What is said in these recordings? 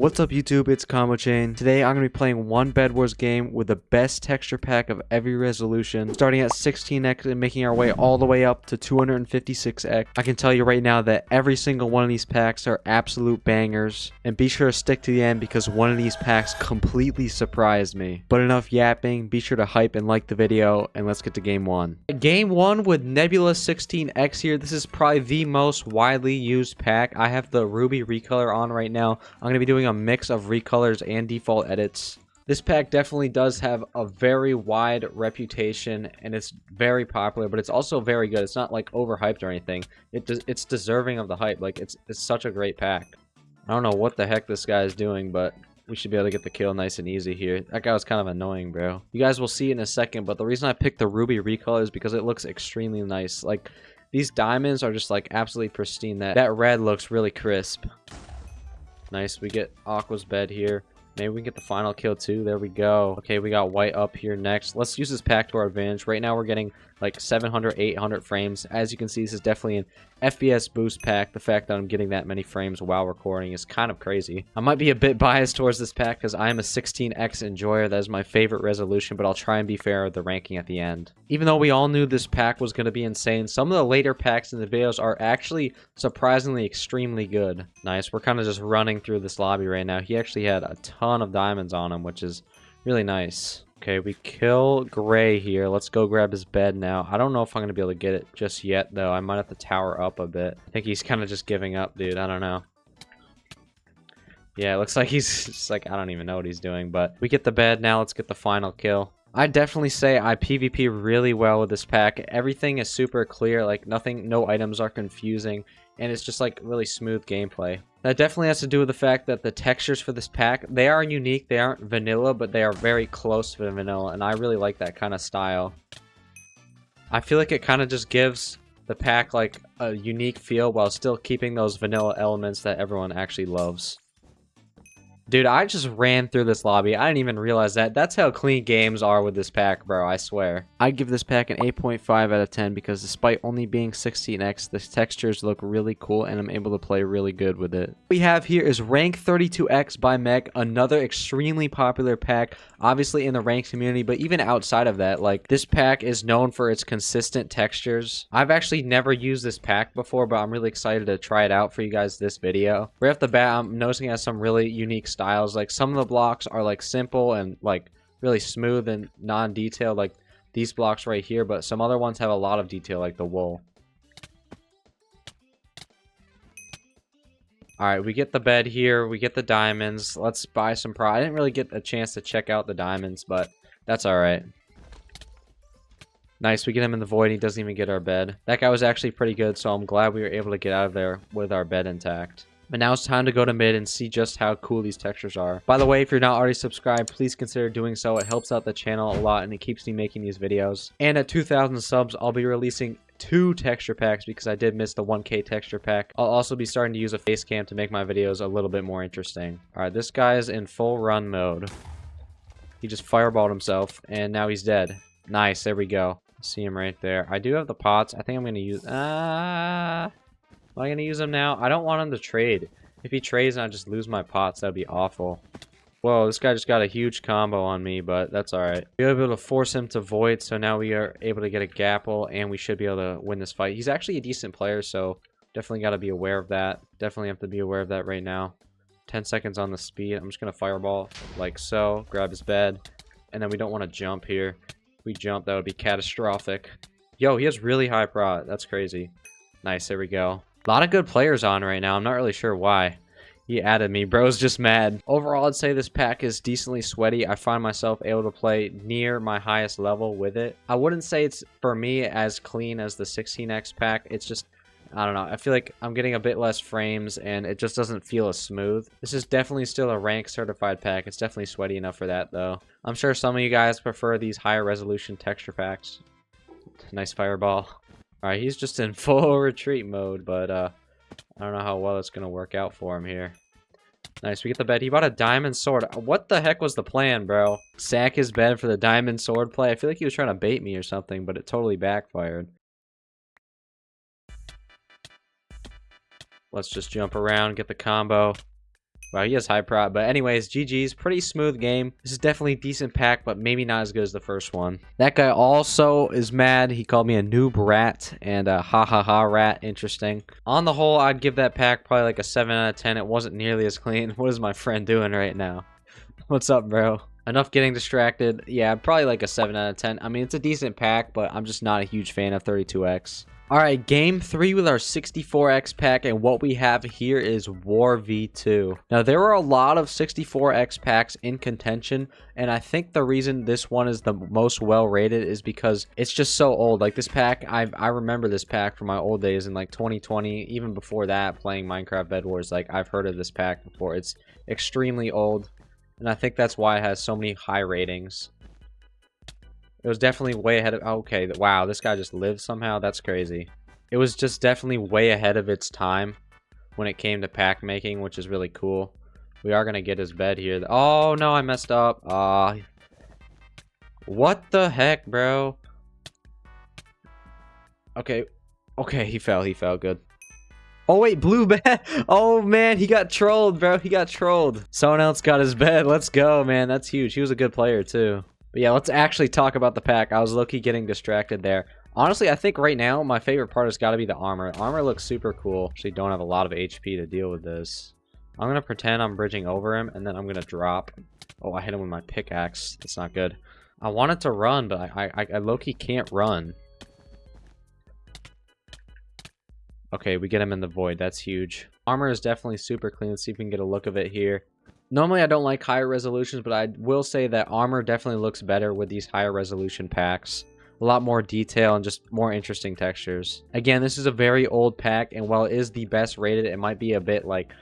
What's up YouTube, it's ComboChain. Today I'm going to be playing one Bedwars game with the best texture pack of every resolution, starting at 16x and making our way all the way up to 256x. I can tell you right now that every single one of these packs are absolute bangers, and be sure to stick to the end because one of these packs completely surprised me. But enough yapping, be sure to hype and like the video, and let's get to game one. Game one with Nebula 16x here. This is probably the most widely used pack. I have the Ruby recolor on right now. I'm going to be doing a mix of recolors and default edits. This pack definitely does have a very wide reputation and it's very popular, but it's also very good. It's not like overhyped or anything. It's deserving of the hype. Like it's such a great pack. I don't know what the heck this guy is doing, but we should be able to get the kill nice and easy here. That guy was kind of annoying, bro. You guys will see in a second, but the reason I picked the Ruby recolor is because it looks extremely nice. Like these diamonds are just like absolutely pristine. That red looks really crisp. Nice, we get Aqua's bed here. Maybe we can get the final kill too. There we go. Okay, we got white up here next. Let's use this pack to our advantage. Right now we're getting like 700, 800 frames. As you can see, this is definitely an FPS boost pack. The fact that I'm getting that many frames while recording is kind of crazy. I might be a bit biased towards this pack because I am a 16x enjoyer. That is my favorite resolution, but I'll try and be fair with the ranking at the end. Even though we all knew this pack was going to be insane, some of the later packs in the videos are actually surprisingly extremely good. Nice, we're kind of just running through this lobby right now. He actually had a ton of diamonds on him, which is really nice. Okay, we kill Gray here. Let's go grab his bed now. I don't know if I'm going to be able to get it just yet, though. I might have to tower up a bit. I think he's kind of just giving up, dude. I don't know. Yeah, it looks like he's just like, I don't even know what he's doing, but we get the bed now. Let's get the final kill. I definitely say I PvP really well with this pack. Everything is super clear, like no items are confusing, and it's just like really smooth gameplay. That definitely has to do with the fact that the textures for this pack, they are unique, they aren't vanilla, but they are very close to vanilla, and I really like that kind of style. I feel like it kind of just gives the pack like a unique feel while still keeping those vanilla elements that everyone actually loves. Dude, I just ran through this lobby. I didn't even realize that. That's how clean games are with this pack, bro. I swear. I'd give this pack an 8.5 out of 10 because despite only being 16x, the textures look really cool and I'm able to play really good with it. What we have here is Rank 32x by Mech, another extremely popular pack, obviously in the ranked community, but even outside of that, like this pack is known for its consistent textures. I've actually never used this pack before, but I'm really excited to try it out for you guys this video. Right off the bat, I'm noticing it has some really unique styles. Like some of the blocks are like simple and like really smooth and non-detailed, like these blocks right here, but some other ones have a lot of detail, like the wool. All right, we get the bed here, we get the diamonds. Let's buy some I didn't really get a chance to check out the diamonds, but that's all right. Nice, we get him in the void. He doesn't even get our bed. That guy was actually pretty good, so I'm glad we were able to get out of there with our bed intact. But now it's time to go to mid and see just how cool these textures are. By the way, if you're not already subscribed, please consider doing so. It helps out the channel a lot and it keeps me making these videos. And at 2,000 subs, I'll be releasing 2 texture packs because I did miss the 1K texture pack. I'll also be starting to use a face cam to make my videos a little bit more interesting. Alright, this guy is in full run mode. He just fireballed himself and now he's dead. Nice, there we go. See him right there. I do have the pots. I think I'm going to use... Am I going to use him now? I don't want him to trade. If he trades and I just lose my pots, that would be awful. Whoa, this guy just got a huge combo on me, but that's alright. We were able to force him to void, so now we are able to get a gapple, and we should be able to win this fight. He's actually a decent player, so definitely got to be aware of that. Definitely have to be aware of that right now. 10 seconds on the speed. I'm just going to fireball like so. Grab his bed. And then we don't want to jump here. If we jump, that would be catastrophic. Yo, he has really high prot. That's crazy. Nice, there we go. A lot of good players on right now. I'm not really sure why. He added me. Bro's just mad. Overall, I'd say this pack is decently sweaty. I find myself able to play near my highest level with it. I wouldn't say it's, for me, as clean as the 16x pack. It's just, I don't know. I feel like I'm getting a bit less frames, and it just doesn't feel as smooth. This is definitely still a rank certified pack. It's definitely sweaty enough for that, though. I'm sure some of you guys prefer these higher resolution texture packs. Nice fireball. Alright, he's just in full retreat mode, but I don't know how well it's going to work out for him here. Nice, we get the bed. He bought a diamond sword. What the heck was the plan, bro? Sack his bed for the diamond sword play? I feel like he was trying to bait me or something, but it totally backfired. Let's just jump around, get the combo. Wow, he has high prot. But anyways, GG's. Pretty smooth game. This is definitely a decent pack, but maybe not as good as the first one. That guy also is mad. He called me a noob rat and a ha ha ha rat. Interesting. On the whole, I'd give that pack probably like a 7 out of 10. It wasn't nearly as clean. What is my friend doing right now? What's up, bro? Enough getting distracted. Yeah, probably like a 7 out of 10. I mean, it's a decent pack, but I'm just not a huge fan of 32X. Alright, game 3 with our 64X pack, and what we have here is War V2. Now, there are a lot of 64X packs in contention, and I think the reason this one is the most well-rated is because it's just so old. Like, this pack, I remember this pack from my old days in, like, 2020, even before that, playing Minecraft Bedwars. Like, I've heard of this pack before. It's extremely old, and I think that's why it has so many high ratings. It was definitely way ahead of... Okay, wow, this guy just lived somehow? That's crazy. It was just definitely way ahead of its time when it came to pack making, which is really cool. We are going to get his bed here. Oh, no, I messed up. What the heck, bro? Okay. Okay, he fell. He fell. Good. Oh, wait, blue bed. Oh, man, he got trolled, bro. He got trolled. Someone else got his bed. Let's go, man. That's huge. He was a good player, too. But yeah, let's actually talk about the pack. I was low-key getting distracted there. Honestly, I think right now, my favorite part has got to be the armor. Armor looks super cool. Actually, don't have a lot of HP to deal with this. I'm going to pretend I'm bridging over him, and then I'm going to drop. Oh, I hit him with my pickaxe. That's not good. I wanted to run, but I low-key can't run. Okay, we get him in the void. That's huge. Armor is definitely super clean. Let's see if we can get a look of it here. Normally, I don't like higher resolutions, but I will say that armor definitely looks better with these higher resolution packs. A lot more detail and just more interesting textures. Again, this is a very old pack, and while it is the best rated, it might be a bit, like,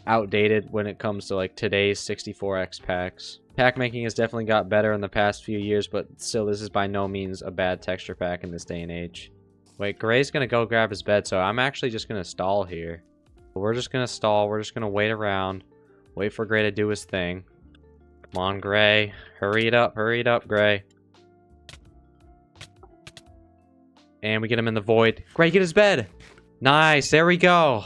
outdated when it comes to, like, today's 64X packs. Pack making has definitely got better in the past few years, but still, this is by no means a bad texture pack in this day and age. Wait, Gray's gonna go grab his bed, so I'm actually just gonna stall here. We're just gonna stall. We're just gonna wait around. Wait for Gray to do his thing. Come on, Gray. Hurry it up, Gray. And we get him in the void. Gray, get his bed! Nice, there we go!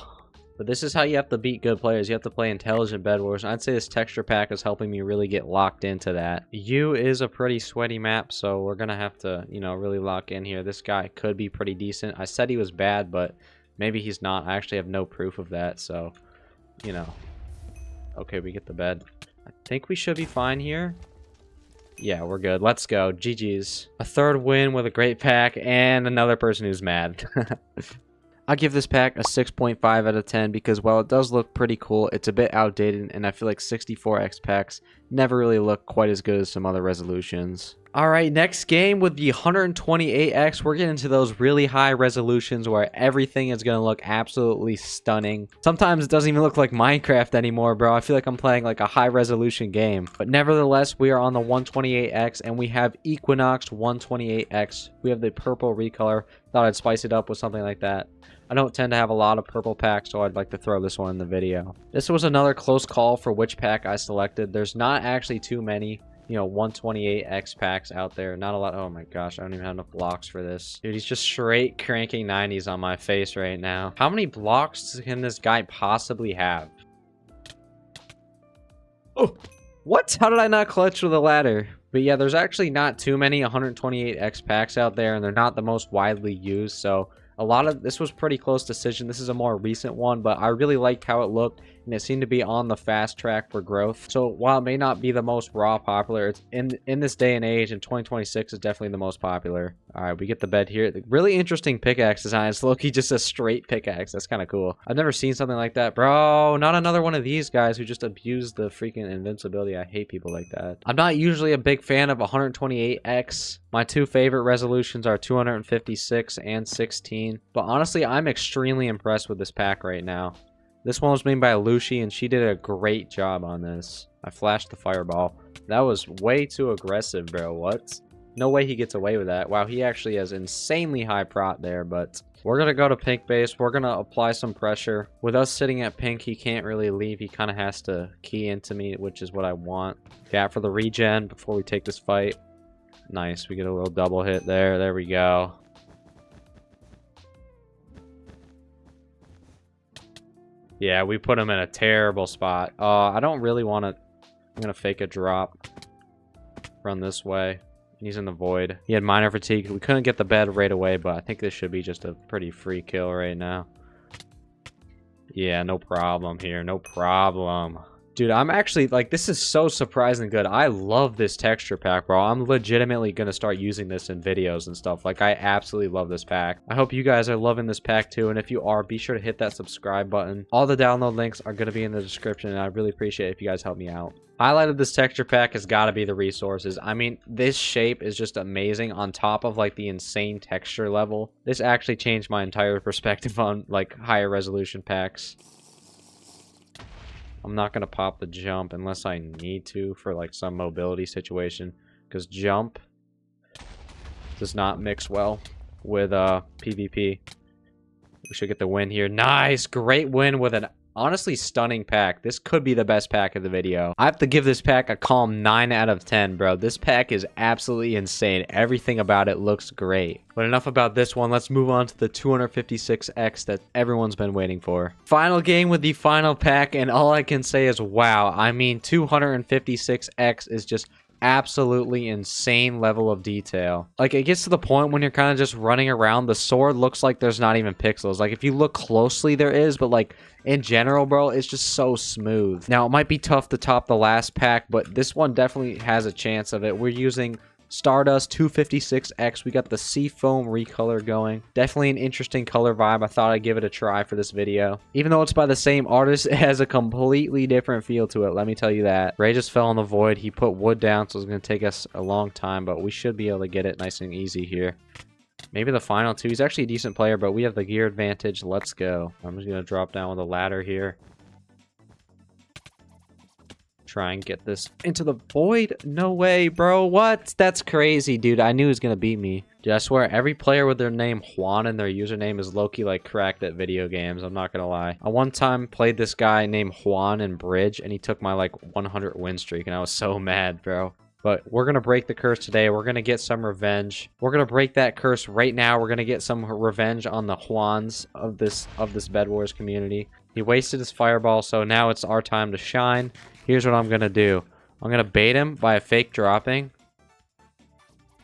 But this is how you have to beat good players. You have to play intelligent Bedwars. I'd say this texture pack is helping me really get locked into that. U is a pretty sweaty map, so we're gonna have to, you know, really lock in here. This guy could be pretty decent. I said he was bad, but maybe he's not. I actually have no proof of that, so, you know. Okay, we get the bed. I think we should be fine here. Yeah, we're good. Let's go. GG's. A third win with a great pack and another person who's mad. I give this pack a 6.5 out of 10 because while it does look pretty cool, it's a bit outdated, and I feel like 64X packs never really look quite as good as some other resolutions. Alright, next game with the 128X, we're getting into those really high resolutions where everything is going to look absolutely stunning. Sometimes it doesn't even look like Minecraft anymore, bro. I feel like I'm playing like a high resolution game. But nevertheless, we are on the 128X, and we have Equinox 128X. We have the purple recolor. Thought I'd spice it up with something like that. I don't tend to have a lot of purple packs, so I'd like to throw this one in the video. This was another close call for which pack I selected. There's not actually too many, you know, 128X packs out there. Not a lot. Oh my gosh, I don't even have enough blocks for this. Dude, he's just straight cranking 90s on my face right now. How many blocks can this guy possibly have? Oh, what? How did I not clutch with a ladder? But yeah, there's actually not too many 128X packs out there, and they're not the most widely used, so a lot of this was pretty close decision. This is a more recent one, but I really liked how it looked, and it seemed to be on the fast track for growth. So while it may not be the most raw popular, it's in this day and age, in 2026 is definitely the most popular. All right, we get the bed here. Really interesting pickaxe design. It's low-key just a straight pickaxe. That's kind of cool. I've never seen something like that. Bro, not another one of these guys who just abuse the freaking invincibility. I hate people like that. I'm not usually a big fan of 128X. My two favorite resolutions are 256 and 16. But honestly, I'm extremely impressed with this pack right now. This one was made by Luigi, and she did a great job on this. I flashed the fireball. That was way too aggressive, bro. What? No way he gets away with that. Wow, he actually has insanely high prot there, but we're going to go to pink base. We're going to apply some pressure. With us sitting at pink, he can't really leave. He kind of has to key into me, which is what I want. Gap for the regen before we take this fight. Nice. We get a little double hit there. There we go. Yeah, we put him in a terrible spot. I don't really want to... I'm going to fake a drop. Run this way. He's in the void. He had minor fatigue. We couldn't get the bed right away, but I think this should be just a pretty free kill right now. Yeah, no problem here. No problem. Dude, I'm actually, like, this is so surprisingly good. I love this texture pack, bro. I'm legitimately going to start using this in videos and stuff. Like, I absolutely love this pack. I hope you guys are loving this pack, too. And if you are, be sure to hit that subscribe button. All the download links are going to be in the description, and I really appreciate it if you guys help me out. Highlight of this texture pack has got to be the resources. I mean, this shape is just amazing on top of, like, the insane texture level. This actually changed my entire perspective on, like, higher resolution packs. I'm not going to pop the jump unless I need to for, like, some mobility situation. Because jump does not mix well with PvP. We should get the win here. Nice! Great win with an honestly stunning pack. This could be the best pack of the video. I have to give this pack a calm 9 out of 10, bro. This pack is absolutely insane. Everything about it looks great. But enough about this one. Let's move on to the 256X that everyone's been waiting for. Final game with the final pack, and all I can say is wow. I mean, 256X is just absolutely insane level of detail. Like, it gets to the point when you're kind of just running around, the sword looks like there's not even pixels. Like, if you look closely, there is, but like in general, bro, it's just so smooth. Now, it might be tough to top the last pack, but this one definitely has a chance of it. We're using Stardust 256X. We got the Seafoam recolor going. Definitely an interesting color vibe. I thought I'd give it a try for this video. Even though it's by the same artist, it has a completely different feel to it. Let me tell you that. Ray just fell in the void. He put wood down, so it's going to take us a long time, but we should be able to get it nice and easy here. Maybe the final two. He's actually a decent player, but we have the gear advantage. Let's go. I'm just going to drop down with a ladder here. Try and get this into the void. No way, bro. What? That's crazy, dude. I knew he was gonna beat me. Dude, I swear, every player with their name Juan and their username is low-key, like, cracked at video games. I'm not gonna lie. I one time played this guy named Juan in Bridge, and he took my, like, 100 win streak, and I was so mad, bro. But we're gonna break the curse today. We're gonna get some revenge. We're gonna break that curse right now. We're gonna get some revenge on the Juans of this Bedwars community. He wasted his fireball, so now it's our time to shine. Here's what I'm gonna do. I'm gonna bait him by a fake dropping.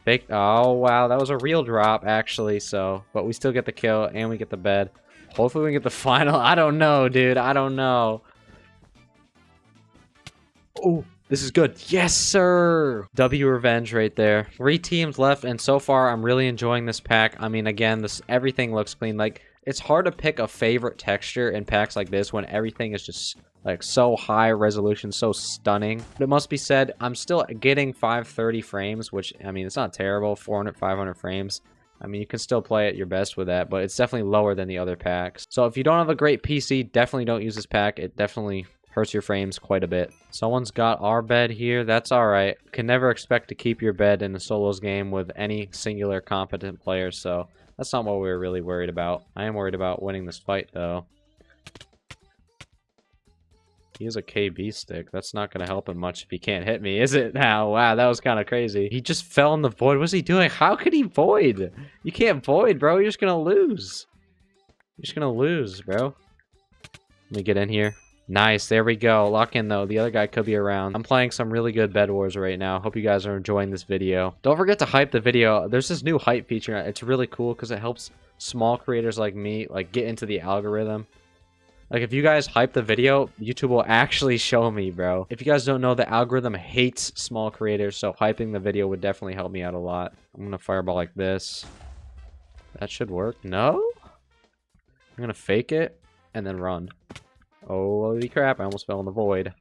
Fake. Oh wow, that was a real drop actually. So, but we still get the kill and we get the bed. Hopefully we can get the final. I don't know, dude. I don't know. Oh, this is good. Yes, sir. W revenge right there. 3 teams left, and so far I'm really enjoying this pack. I mean, again, everything looks clean. Like, it's hard to pick a favorite texture in packs like this when everything is just like so high resolution, so stunning. But it must be said, I'm still getting 530 frames, which, I mean, it's not terrible. 400, 500 frames. I mean, you can still play at your best with that, but it's definitely lower than the other packs. So if you don't have a great PC, definitely don't use this pack. It definitely hurts your frames quite a bit. Someone's got our bed here. That's all right. Can never expect to keep your bed in a solos game with any singular competent player, so that's not what we're really worried about. I am worried about winning this fight, though. He has a KB stick. That's not going to help him much if he can't hit me, is it? Now, wow, that was kind of crazy. He just fell in the void. What's he doing? How could he void? You can't void, bro. You're just going to lose. You're just going to lose, bro. Let me get in here. Nice. There we go. Lock in, though. The other guy could be around. I'm playing some really good Bedwars right now. Hope you guys are enjoying this video. Don't forget to hype the video. There's this new hype feature. It's really cool because it helps small creators like me, like, get into the algorithm. Like, if you guys hype the video, YouTube will actually show me, bro. If you guys don't know, the algorithm hates small creators, so hyping the video would definitely help me out a lot. I'm gonna fireball like this. That should work. No? I'm gonna fake it and then run. Holy crap, I almost fell in the void.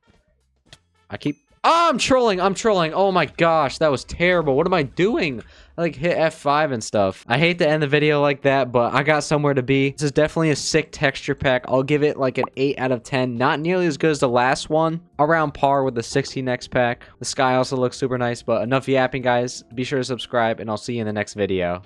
Oh, I'm trolling. I'm trolling. Oh my gosh, that was terrible. What am I doing? I like hit F5 and stuff. I hate to end the video like that, but I got somewhere to be. This is definitely a sick texture pack. I'll give it like an 8 out of 10. Not nearly as good as the last one. Around par with the 16X pack. The sky also looks super nice, but enough yapping, guys. Be sure to subscribe, and I'll see you in the next video.